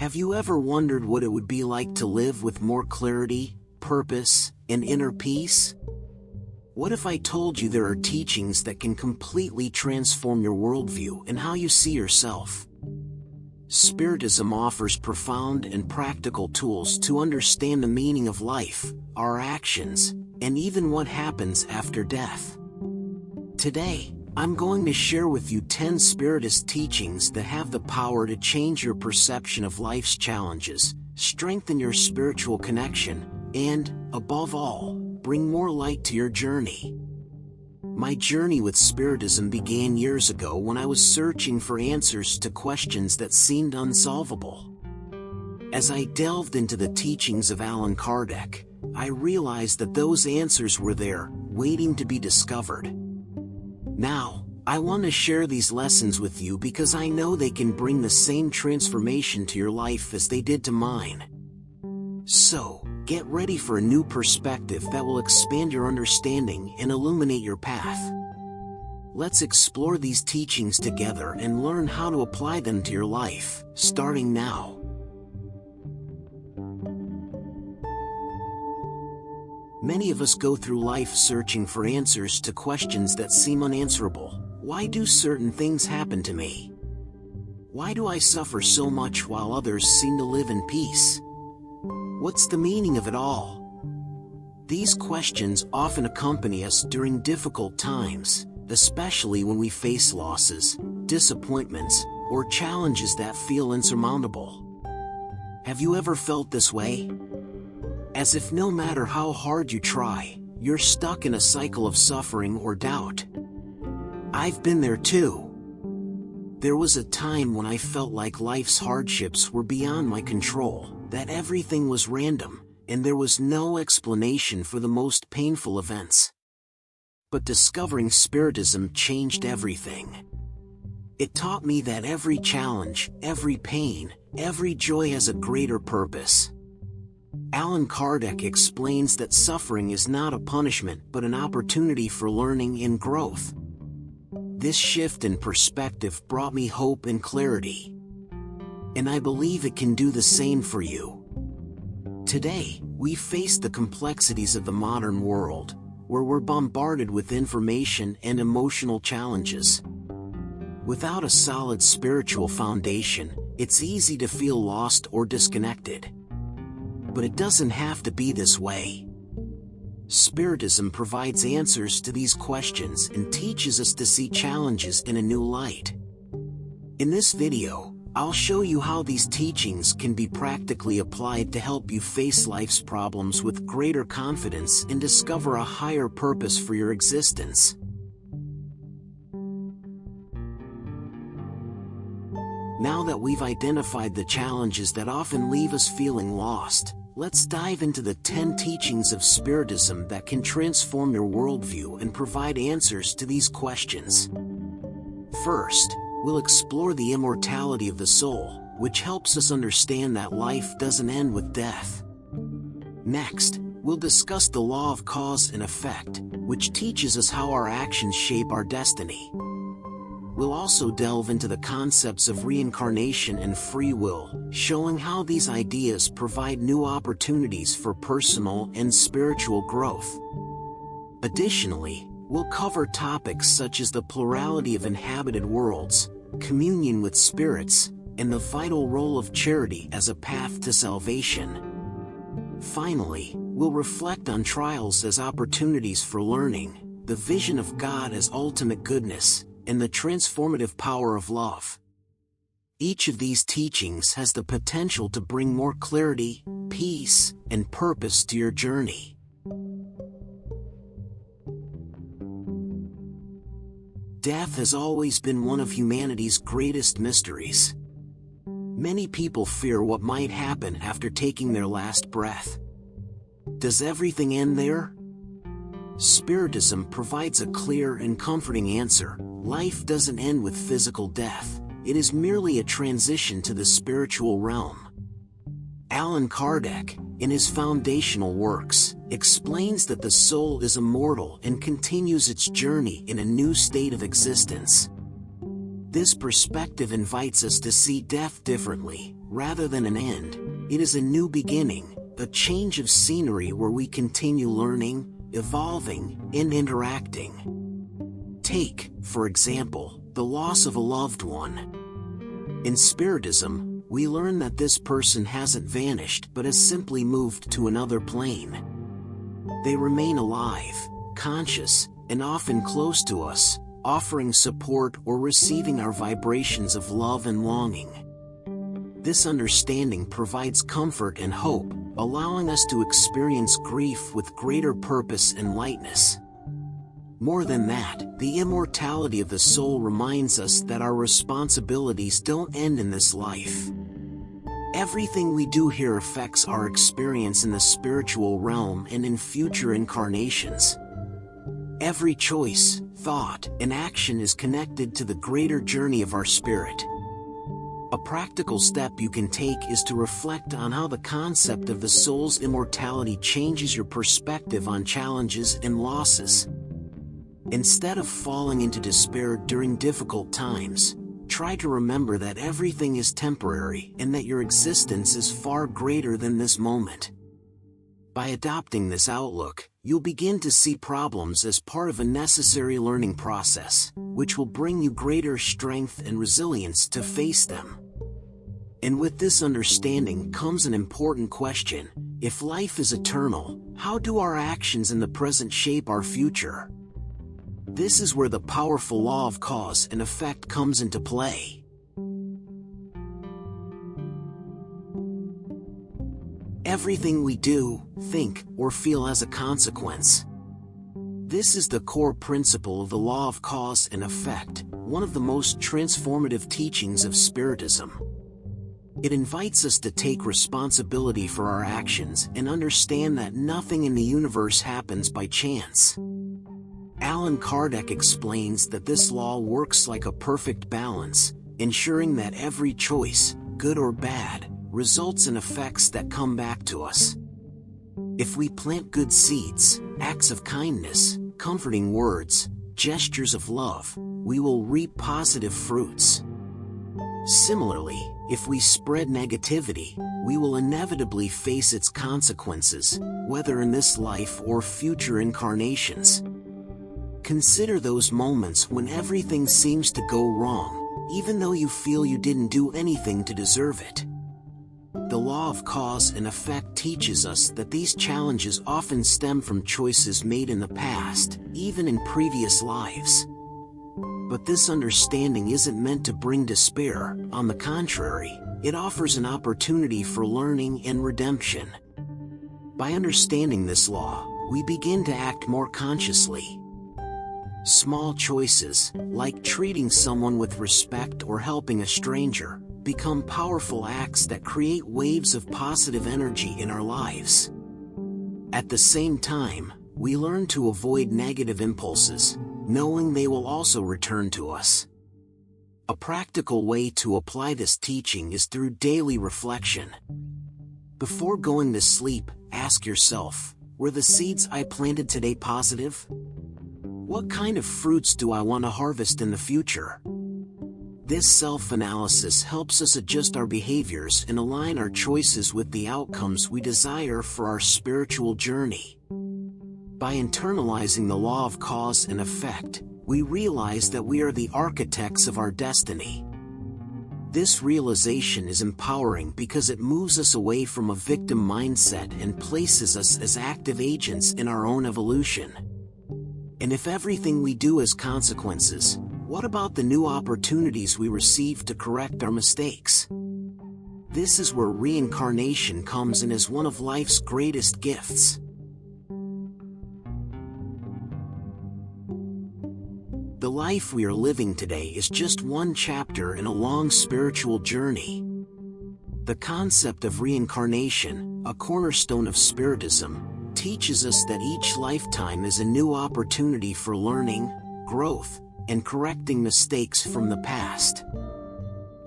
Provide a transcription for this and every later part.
Have you ever wondered what it would be like to live with more clarity, purpose, and inner peace? What if I told you there are teachings that can completely transform your worldview and how you see yourself? Spiritism offers profound and practical tools to understand the meaning of life, our actions, and even what happens after death. Today, I'm going to share with you 10 Spiritist teachings that have the power to change your perception of life's challenges, strengthen your spiritual connection, and, above all, bring more light to your journey. My journey with Spiritism began years ago when I was searching for answers to questions that seemed unsolvable. As I delved into the teachings of Allan Kardec, I realized that those answers were there, waiting to be discovered. Now, I want to share these lessons with you because I know they can bring the same transformation to your life as they did to mine. So, get ready for a new perspective that will expand your understanding and illuminate your path. Let's explore these teachings together and learn how to apply them to your life, starting now. Many of us go through life searching for answers to questions that seem unanswerable. Why do certain things happen to me? Why do I suffer so much while others seem to live in peace? What's the meaning of it all? These questions often accompany us during difficult times, especially when we face losses, disappointments, or challenges that feel insurmountable. Have you ever felt this way? As if no matter how hard you try, you're stuck in a cycle of suffering or doubt. I've been there too. There was a time when I felt like life's hardships were beyond my control, that everything was random, and there was no explanation for the most painful events. But discovering Spiritism changed everything. It taught me that every challenge, every pain, every joy has a greater purpose. Allan Kardec explains that suffering is not a punishment but an opportunity for learning and growth. This shift in perspective brought me hope and clarity. And I believe it can do the same for you. Today, we face the complexities of the modern world, where we're bombarded with information and emotional challenges. Without a solid spiritual foundation, it's easy to feel lost or disconnected. But it doesn't have to be this way. Spiritism provides answers to these questions and teaches us to see challenges in a new light. In this video, I'll show you how these teachings can be practically applied to help you face life's problems with greater confidence and discover a higher purpose for your existence. Now that we've identified the challenges that often leave us feeling lost, let's dive into the 10 teachings of Spiritism that can transform your worldview and provide answers to these questions. First, we'll explore the immortality of the soul, which helps us understand that life doesn't end with death. Next, we'll discuss the law of cause and effect, which teaches us how our actions shape our destiny. We'll also delve into the concepts of reincarnation and free will, showing how these ideas provide new opportunities for personal and spiritual growth. Additionally, we'll cover topics such as the plurality of inhabited worlds, communion with spirits, and the vital role of charity as a path to salvation. Finally, we'll reflect on trials as opportunities for learning, the vision of God as ultimate goodness, and the transformative power of love. Each of these teachings has the potential to bring more clarity, peace, and purpose to your journey. Death has always been one of humanity's greatest mysteries. Many people fear what might happen after taking their last breath. Does everything end there? Spiritism provides a clear and comforting answer. Life doesn't end with physical death, it is merely a transition to the spiritual realm. Allan Kardec, in his foundational works, explains that the soul is immortal and continues its journey in a new state of existence. This perspective invites us to see death differently. Rather than an end, it is a new beginning, a change of scenery where we continue learning, evolving, and interacting. Take, for example, the loss of a loved one. In Spiritism, we learn that this person hasn't vanished but has simply moved to another plane. They remain alive, conscious, and often close to us, offering support or receiving our vibrations of love and longing. This understanding provides comfort and hope, allowing us to experience grief with greater purpose and lightness. More than that, the immortality of the soul reminds us that our responsibilities don't end in this life. Everything we do here affects our experience in the spiritual realm and in future incarnations. Every choice, thought, and action is connected to the greater journey of our spirit. A practical step you can take is to reflect on how the concept of the soul's immortality changes your perspective on challenges and losses. Instead of falling into despair during difficult times, try to remember that everything is temporary and that your existence is far greater than this moment. By adopting this outlook, you'll begin to see problems as part of a necessary learning process, which will bring you greater strength and resilience to face them. And with this understanding comes an important question: if life is eternal, how do our actions in the present shape our future? This is where the powerful law of cause and effect comes into play. Everything we do, think, or feel has a consequence. This is the core principle of the law of cause and effect, one of the most transformative teachings of Spiritism. It invites us to take responsibility for our actions and understand that nothing in the universe happens by chance. Allan Kardec explains that this law works like a perfect balance, ensuring that every choice, good or bad, results in effects that come back to us. If we plant good seeds, acts of kindness, comforting words, gestures of love, we will reap positive fruits. Similarly, if we spread negativity, we will inevitably face its consequences, whether in this life or future incarnations. Consider those moments when everything seems to go wrong, even though you feel you didn't do anything to deserve it. The law of cause and effect teaches us that these challenges often stem from choices made in the past, even in previous lives. But this understanding isn't meant to bring despair. On the contrary, it offers an opportunity for learning and redemption. By understanding this law, we begin to act more consciously. Small choices, like treating someone with respect or helping a stranger, become powerful acts that create waves of positive energy in our lives. At the same time, we learn to avoid negative impulses, knowing they will also return to us. A practical way to apply this teaching is through daily reflection. Before going to sleep, ask yourself, were the seeds I planted today positive? What kind of fruits do I want to harvest in the future? This self-analysis helps us adjust our behaviors and align our choices with the outcomes we desire for our spiritual journey. By internalizing the law of cause and effect, we realize that we are the architects of our destiny. This realization is empowering because it moves us away from a victim mindset and places us as active agents in our own evolution. And if everything we do has consequences, what about the new opportunities we receive to correct our mistakes? This is where reincarnation comes in as one of life's greatest gifts. The life we are living today is just one chapter in a long spiritual journey. The concept of reincarnation, a cornerstone of Spiritism, teaches us that each lifetime is a new opportunity for learning, growth, and correcting mistakes from the past.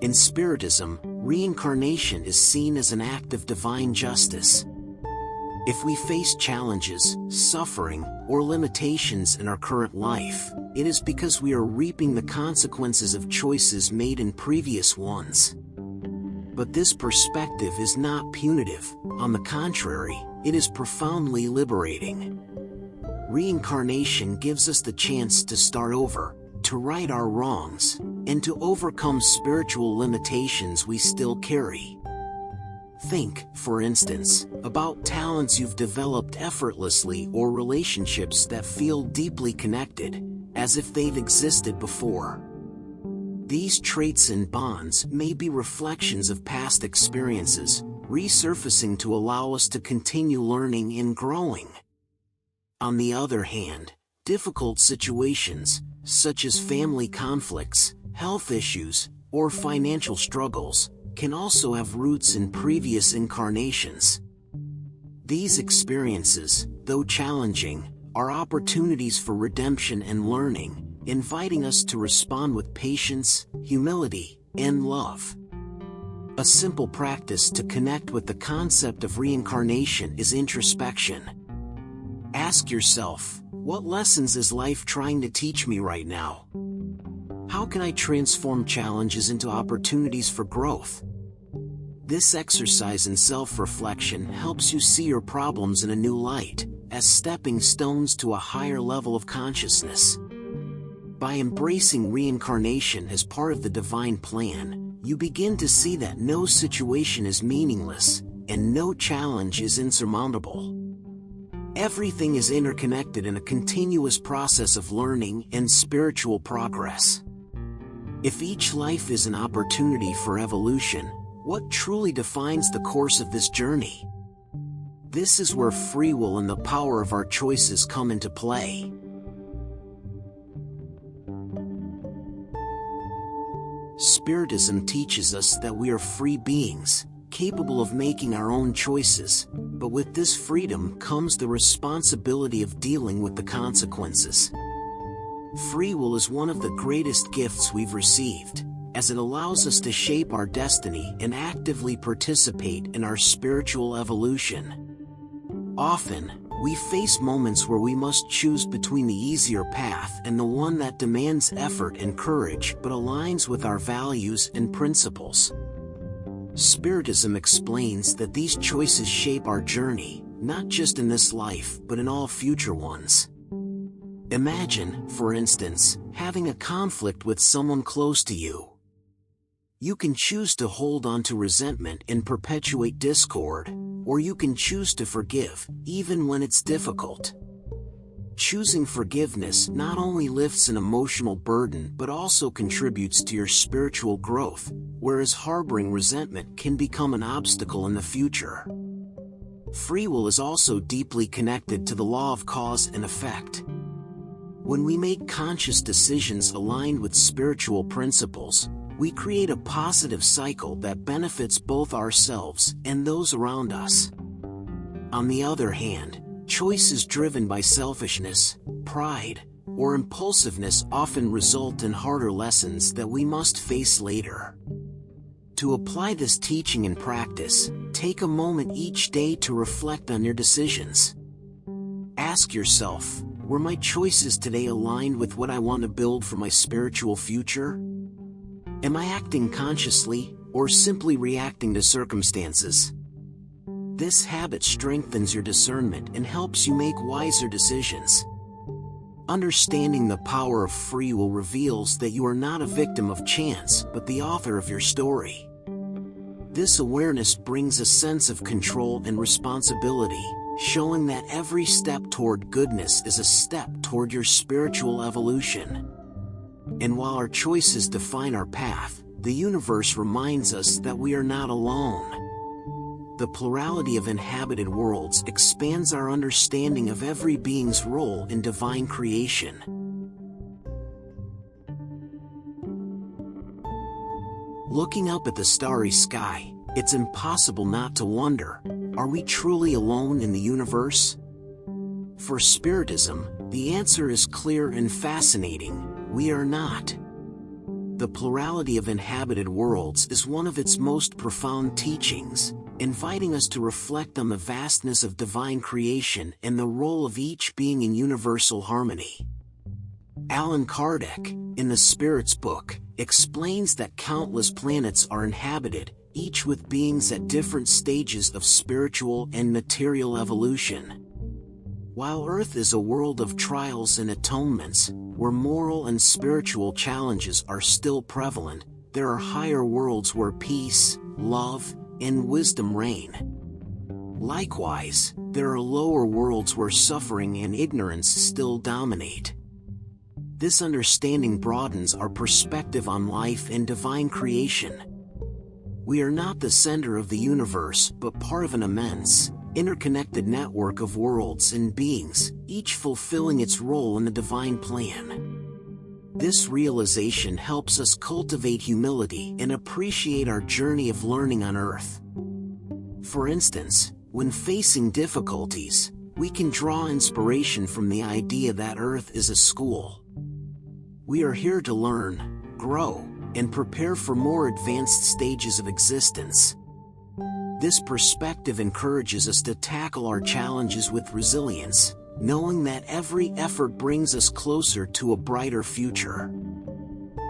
In Spiritism, reincarnation is seen as an act of divine justice. If we face challenges, suffering, or limitations in our current life, it is because we are reaping the consequences of choices made in previous ones. But this perspective is not punitive. On the contrary, it is profoundly liberating. Reincarnation gives us the chance to start over, to right our wrongs, and to overcome spiritual limitations we still carry. Think, for instance, about talents you've developed effortlessly or relationships that feel deeply connected, as if they've existed before. These traits and bonds may be reflections of past experiences, resurfacing to allow us to continue learning and growing. On the other hand, difficult situations, such as family conflicts, health issues, or financial struggles, can also have roots in previous incarnations. These experiences, though challenging, are opportunities for redemption and learning, inviting us to respond with patience, humility, and love. A simple practice to connect with the concept of reincarnation is introspection. Ask yourself, what lessons is life trying to teach me right now? How can I transform challenges into opportunities for growth? This exercise in self-reflection helps you see your problems in a new light, as stepping stones to a higher level of consciousness. By embracing reincarnation as part of the divine plan, you begin to see that no situation is meaningless, and no challenge is insurmountable. Everything is interconnected in a continuous process of learning and spiritual progress. If each life is an opportunity for evolution, what truly defines the course of this journey? This is where free will and the power of our choices come into play. Spiritism teaches us that we are free beings, capable of making our own choices, but with this freedom comes the responsibility of dealing with the consequences. Free will is one of the greatest gifts we've received, as it allows us to shape our destiny and actively participate in our spiritual evolution. Often, we face moments where we must choose between the easier path and the one that demands effort and courage but aligns with our values and principles. Spiritism explains that these choices shape our journey, not just in this life but in all future ones. Imagine, for instance, having a conflict with someone close to you. You can choose to hold on to resentment and perpetuate discord, or you can choose to forgive, even when it's difficult. Choosing forgiveness not only lifts an emotional burden but also contributes to your spiritual growth, whereas harboring resentment can become an obstacle in the future. Free will is also deeply connected to the law of cause and effect. When we make conscious decisions aligned with spiritual principles, we create a positive cycle that benefits both ourselves and those around us. On the other hand, choices driven by selfishness, pride, or impulsiveness often result in harder lessons that we must face later. To apply this teaching in practice, take a moment each day to reflect on your decisions. Ask yourself, were my choices today aligned with what I want to build for my spiritual future? Am I acting consciously, or simply reacting to circumstances? This habit strengthens your discernment and helps you make wiser decisions. Understanding the power of free will reveals that you are not a victim of chance but the author of your story. This awareness brings a sense of control and responsibility, showing that every step toward goodness is a step toward your spiritual evolution. And while our choices define our path, the universe reminds us that we are not alone. The plurality of inhabited worlds expands our understanding of every being's role in divine creation. Looking up at the starry sky, it's impossible not to wonder, are we truly alone in the universe? For Spiritism, the answer is clear and fascinating. We are not. The plurality of inhabited worlds is one of its most profound teachings, inviting us to reflect on the vastness of divine creation and the role of each being in universal harmony. Allan Kardec, in the Spirits book, explains that countless planets are inhabited, each with beings at different stages of spiritual and material evolution. While Earth is a world of trials and atonements, where moral and spiritual challenges are still prevalent, there are higher worlds where peace, love, and wisdom reign. Likewise, there are lower worlds where suffering and ignorance still dominate. This understanding broadens our perspective on life and divine creation. We are not the center of the universe, but part of an immense, interconnected network of worlds and beings, each fulfilling its role in the divine plan. This realization helps us cultivate humility and appreciate our journey of learning on Earth. For instance, when facing difficulties, we can draw inspiration from the idea that Earth is a school. We are here to learn, grow, and prepare for more advanced stages of existence. This perspective encourages us to tackle our challenges with resilience, knowing that every effort brings us closer to a brighter future.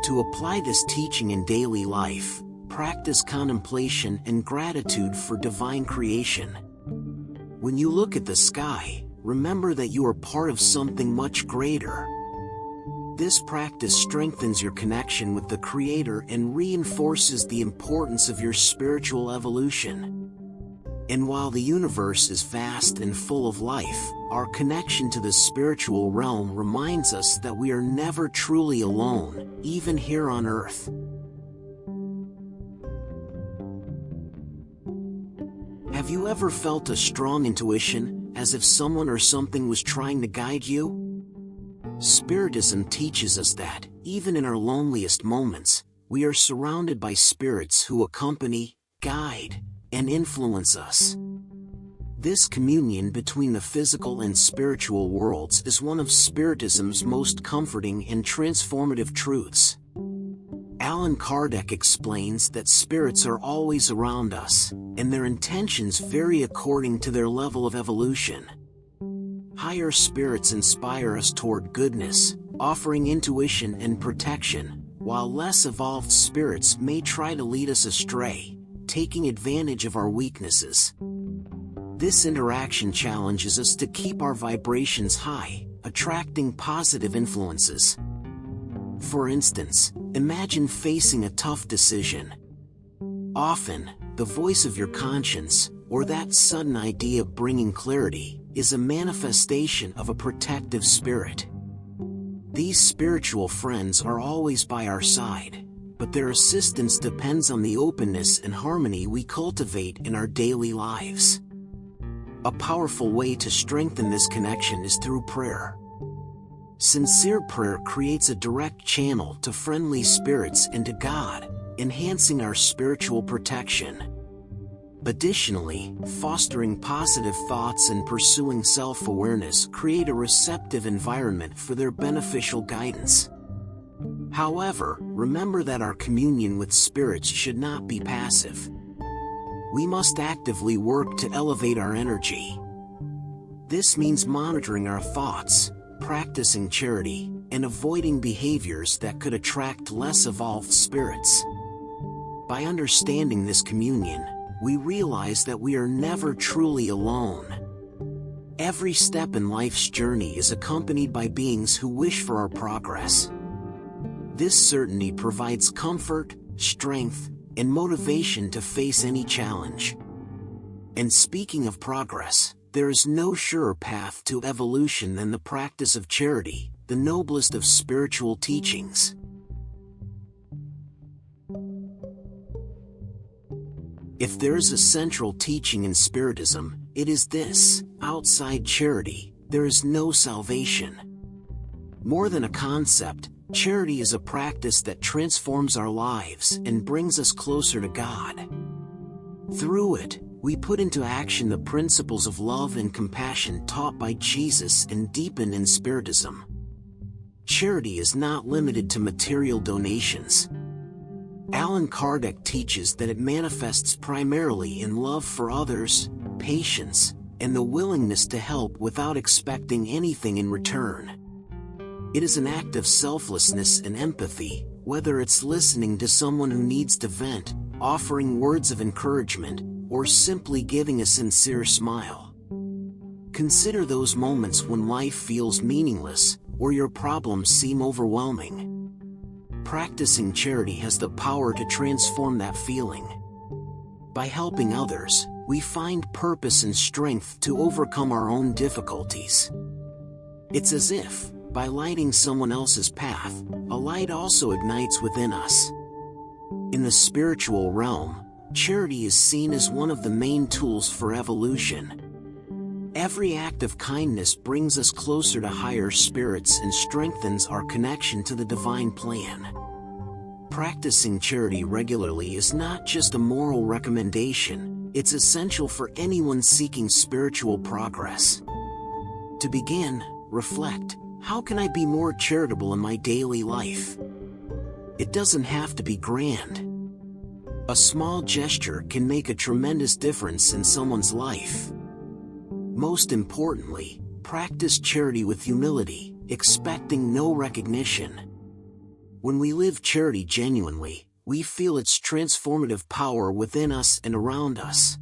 To apply this teaching in daily life, practice contemplation and gratitude for divine creation. When you look at the sky, remember that you are part of something much greater. This practice strengthens your connection with the Creator and reinforces the importance of your spiritual evolution. And while the universe is vast and full of life, our connection to the spiritual realm reminds us that we are never truly alone, even here on Earth. Have you ever felt a strong intuition, as if someone or something was trying to guide you? Spiritism teaches us that, even in our loneliest moments, we are surrounded by spirits who accompany, guide, and influence us. This communion between the physical and spiritual worlds is one of Spiritism's most comforting and transformative truths. Allan Kardec explains that spirits are always around us, and their intentions vary according to their level of evolution. Higher spirits inspire us toward goodness, offering intuition and protection, while less evolved spirits may try to lead us astray, taking advantage of our weaknesses. This interaction challenges us to keep our vibrations high, attracting positive influences. For instance, imagine facing a tough decision. Often, the voice of your conscience, or that sudden idea bringing clarity, is a manifestation of a protective spirit. These spiritual friends are always by our side, but their assistance depends on the openness and harmony we cultivate in our daily lives. A powerful way to strengthen this connection is through prayer. Sincere prayer creates a direct channel to friendly spirits and to God, enhancing our spiritual protection. Additionally, fostering positive thoughts and pursuing self-awareness create a receptive environment for their beneficial guidance. However, remember that our communion with spirits should not be passive. We must actively work to elevate our energy. This means monitoring our thoughts, practicing charity, and avoiding behaviors that could attract less evolved spirits. By understanding this communion, we realize that we are never truly alone. Every step in life's journey is accompanied by beings who wish for our progress. This certainty provides comfort, strength, and motivation to face any challenge. And speaking of progress, there is no surer path to evolution than the practice of charity, the noblest of spiritual teachings. If there is a central teaching in Spiritism, it is this: outside charity, there is no salvation. More than a concept, charity is a practice that transforms our lives and brings us closer to God. Through it, we put into action the principles of love and compassion taught by Jesus and deepened in Spiritism. Charity is not limited to material donations. Allan Kardec teaches that it manifests primarily in love for others, patience, and the willingness to help without expecting anything in return. It is an act of selflessness and empathy, whether it's listening to someone who needs to vent, offering words of encouragement, or simply giving a sincere smile. Consider those moments when life feels meaningless, or your problems seem overwhelming. Practicing charity has the power to transform that feeling. By helping others, we find purpose and strength to overcome our own difficulties. It's as if, by lighting someone else's path, a light also ignites within us. In the spiritual realm, charity is seen as one of the main tools for evolution. Every act of kindness brings us closer to higher spirits and strengthens our connection to the divine plan. Practicing charity regularly is not just a moral recommendation, it's essential for anyone seeking spiritual progress. To begin, reflect, how can I be more charitable in my daily life? It doesn't have to be grand. A small gesture can make a tremendous difference in someone's life. Most importantly, practice charity with humility, expecting no recognition. When we live charity genuinely, we feel its transformative power within us and around us.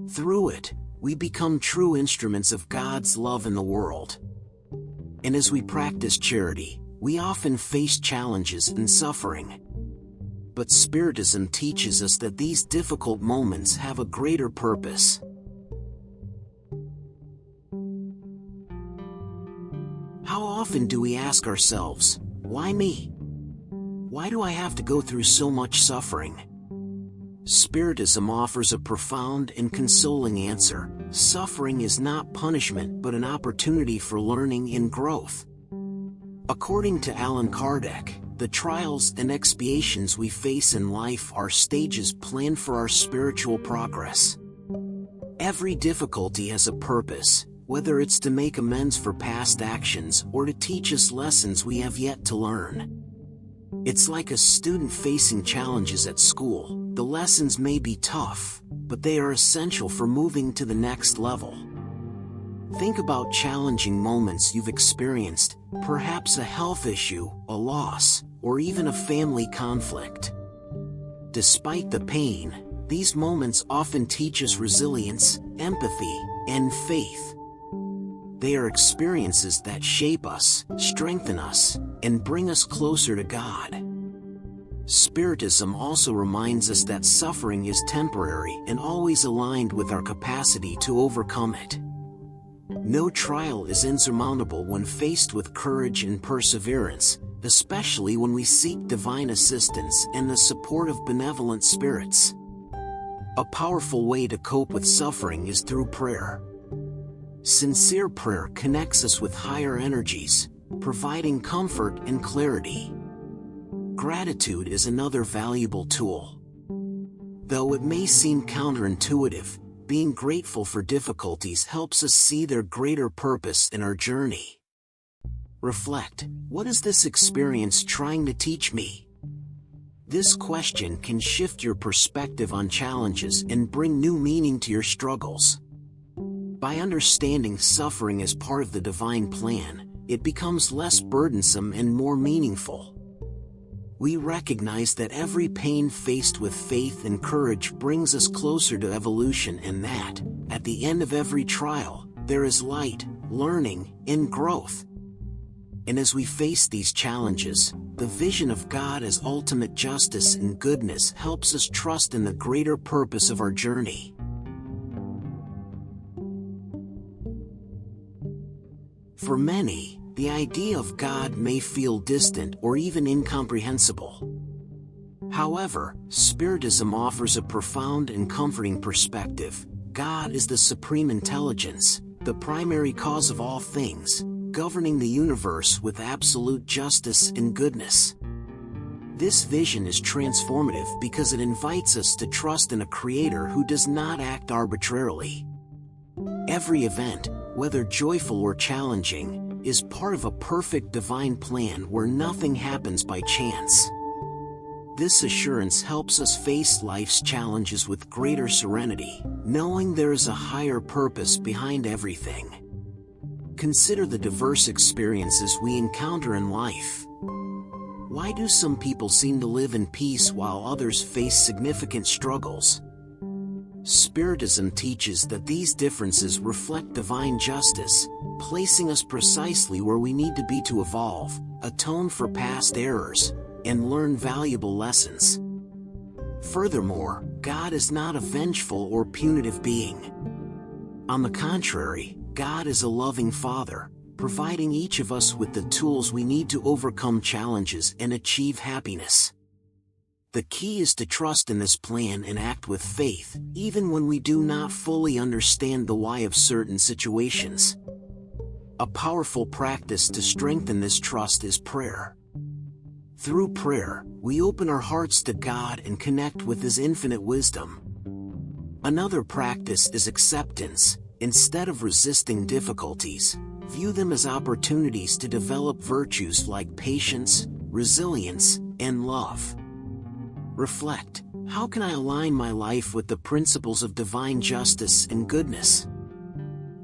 Through it, we become true instruments of God's love in the world. And as we practice charity, we often face challenges and suffering. But Spiritism teaches us that these difficult moments have a greater purpose. How often do we ask ourselves, why me? Why do I have to go through so much suffering? Spiritism offers a profound and consoling answer. Suffering is not punishment but an opportunity for learning and growth. According to Allan Kardec, the trials and expiations we face in life are stages planned for our spiritual progress. Every difficulty has a purpose, whether it's to make amends for past actions or to teach us lessons we have yet to learn. It's like a student facing challenges at school. The lessons may be tough, but they are essential for moving to the next level. Think about challenging moments you've experienced, perhaps a health issue, a loss, or even a family conflict. Despite the pain, these moments often teach us resilience, empathy, and faith. They are experiences that shape us, strengthen us, and bring us closer to God. Spiritism also reminds us that suffering is temporary and always aligned with our capacity to overcome it. No trial is insurmountable when faced with courage and perseverance, especially when we seek divine assistance and the support of benevolent spirits. A powerful way to cope with suffering is through prayer. Sincere prayer connects us with higher energies, providing comfort and clarity. Gratitude is another valuable tool. Though it may seem counterintuitive, being grateful for difficulties helps us see their greater purpose in our journey. Reflect, what is this experience trying to teach me? This question can shift your perspective on challenges and bring new meaning to your struggles. By understanding suffering as part of the divine plan, it becomes less burdensome and more meaningful. We recognize that every pain faced with faith and courage brings us closer to evolution, and that, at the end of every trial, there is light, learning, and growth. And as we face these challenges, the vision of God as ultimate justice and goodness helps us trust in the greater purpose of our journey. For many, the idea of God may feel distant or even incomprehensible. However, Spiritism offers a profound and comforting perspective. God is the supreme intelligence, the primary cause of all things, governing the universe with absolute justice and goodness. This vision is transformative because it invites us to trust in a Creator who does not act arbitrarily. Every event, whether joyful or challenging, is part of a perfect divine plan where nothing happens by chance. This assurance helps us face life's challenges with greater serenity, knowing there is a higher purpose behind everything. Consider the diverse experiences we encounter in life. Why do some people seem to live in peace while others face significant struggles? Spiritism teaches that these differences reflect divine justice, placing us precisely where we need to be to evolve, atone for past errors, and learn valuable lessons. Furthermore, God is not a vengeful or punitive being. On the contrary, God is a loving Father, providing each of us with the tools we need to overcome challenges and achieve happiness. The key is to trust in this plan and act with faith, even when we do not fully understand the why of certain situations. A powerful practice to strengthen this trust is prayer. Through prayer, we open our hearts to God and connect with His infinite wisdom. Another practice is acceptance. Instead of resisting difficulties, view them as opportunities to develop virtues like patience, resilience, and love. Reflect, how can I align my life with the principles of divine justice and goodness?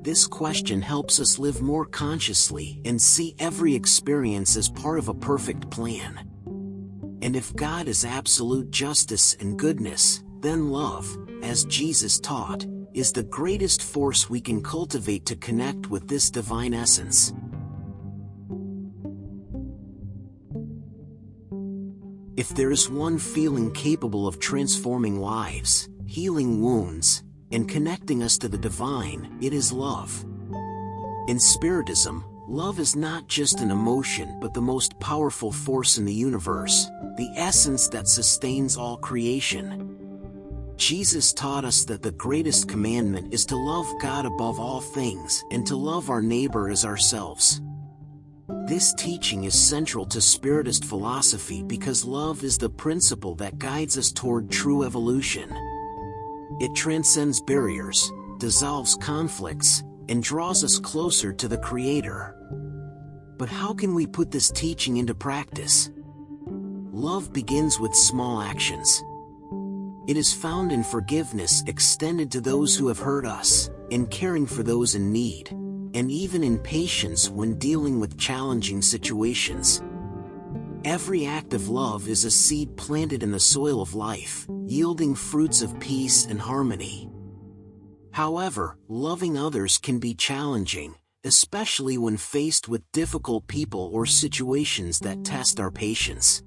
This question helps us live more consciously and see every experience as part of a perfect plan. And if God is absolute justice and goodness, then love, as Jesus taught, is the greatest force we can cultivate to connect with this divine essence. If there is one feeling capable of transforming lives, healing wounds, and connecting us to the divine, it is love. In Spiritism, love is not just an emotion but the most powerful force in the universe, the essence that sustains all creation. Jesus taught us that the greatest commandment is to love God above all things and to love our neighbor as ourselves. This teaching is central to Spiritist philosophy because love is the principle that guides us toward true evolution. It transcends barriers, dissolves conflicts, and draws us closer to the Creator. But how can we put this teaching into practice? Love begins with small actions. It is found in forgiveness extended to those who have hurt us, in caring for those in need, and even in patience when dealing with challenging situations. Every act of love is a seed planted in the soil of life, yielding fruits of peace and harmony. However, loving others can be challenging, especially when faced with difficult people or situations that test our patience.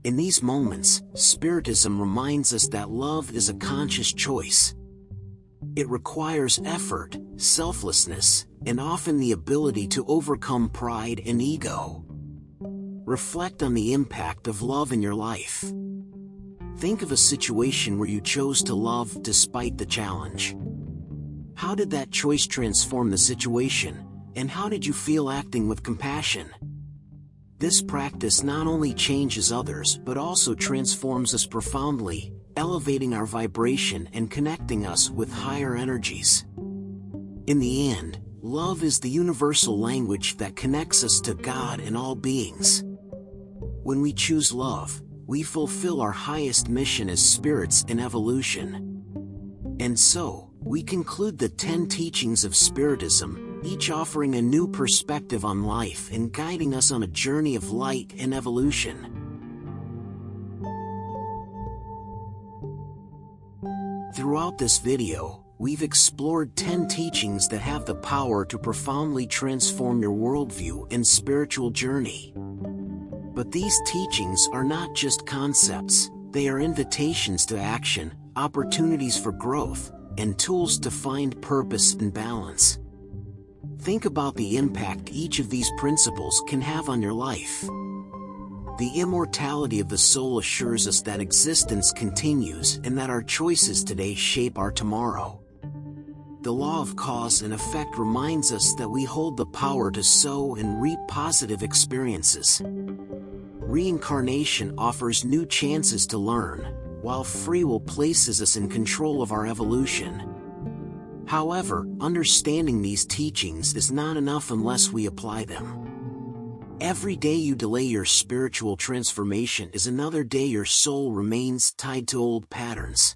In these moments, Spiritism reminds us that love is a conscious choice. It requires effort, selflessness, and often the ability to overcome pride and ego. Reflect on the impact of love in your life. Think of a situation where you chose to love despite the challenge. How did that choice transform the situation, and how did you feel acting with compassion? This practice not only changes others but also transforms us profoundly, elevating our vibration and connecting us with higher energies. In the end, love is the universal language that connects us to God and all beings. When we choose love, we fulfill our highest mission as spirits in evolution. And so, we conclude the 10 teachings of Spiritism, each offering a new perspective on life and guiding us on a journey of light and evolution. Throughout this video, we've explored 10 teachings that have the power to profoundly transform your worldview and spiritual journey. But these teachings are not just concepts, they are invitations to action, opportunities for growth, and tools to find purpose and balance. Think about the impact each of these principles can have on your life. The immortality of the soul assures us that existence continues and that our choices today shape our tomorrow. The law of cause and effect reminds us that we hold the power to sow and reap positive experiences. Reincarnation offers new chances to learn, while free will places us in control of our evolution. However, understanding these teachings is not enough unless we apply them. Every day you delay your spiritual transformation is another day your soul remains tied to old patterns.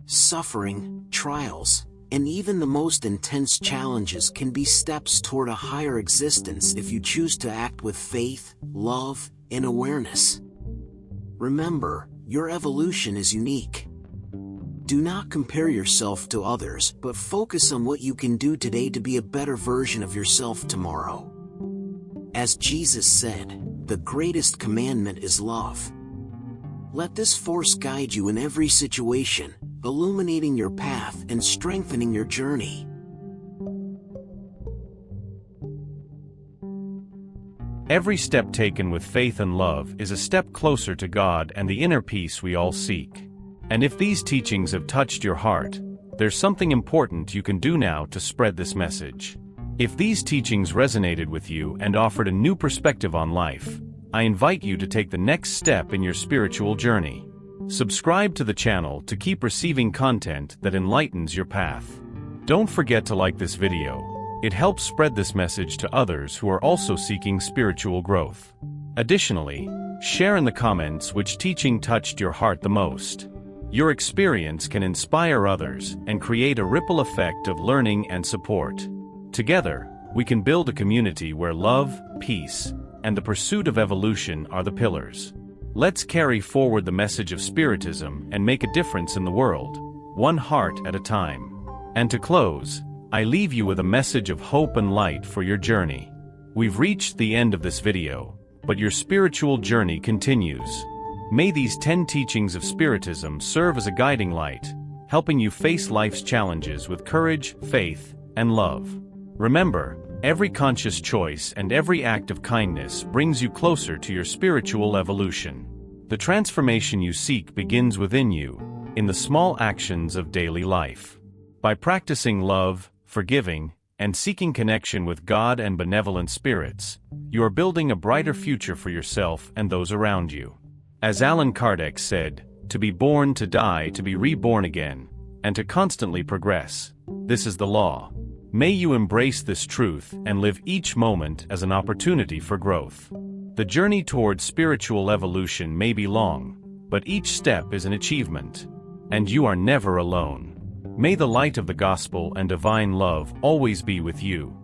Suffering, trials, And even the most intense challenges can be steps toward a higher existence if you choose to act with faith, love, and awareness. Remember, your evolution is unique. Do not compare yourself to others, but focus on what you can do today to be a better version of yourself tomorrow. As Jesus said, the greatest commandment is love. Let this force guide you in every situation, illuminating your path and strengthening your journey. Every step taken with faith and love is a step closer to God and the inner peace we all seek. And if these teachings have touched your heart, there's something important you can do now to spread this message. If these teachings resonated with you and offered a new perspective on life, I invite you to take the next step in your spiritual journey. Subscribe to the channel to keep receiving content that enlightens your path. Don't forget to like this video. It helps spread this message to others who are also seeking spiritual growth. Additionally, share in the comments which teaching touched your heart the most. Your experience can inspire others and create a ripple effect of learning and support. Together, we can build a community where love, peace, and the pursuit of evolution are the pillars. Let's carry forward the message of Spiritism and make a difference in the world, one heart at a time. And to close, I leave you with a message of hope and light for your journey. We've reached the end of this video, but your spiritual journey continues. May these 10 teachings of Spiritism serve as a guiding light, helping you face life's challenges with courage, faith, and love. Remember, every conscious choice and every act of kindness brings you closer to your spiritual evolution. The transformation you seek begins within you, in the small actions of daily life. By practicing love, forgiving, and seeking connection with God and benevolent spirits, you are building a brighter future for yourself and those around you. As Allan Kardec said, to be born, to die, to be reborn again, and to constantly progress. This is the law. May you embrace this truth and live each moment as an opportunity for growth. The journey toward spiritual evolution may be long, but each step is an achievement. And you are never alone. May the light of the gospel and divine love always be with you.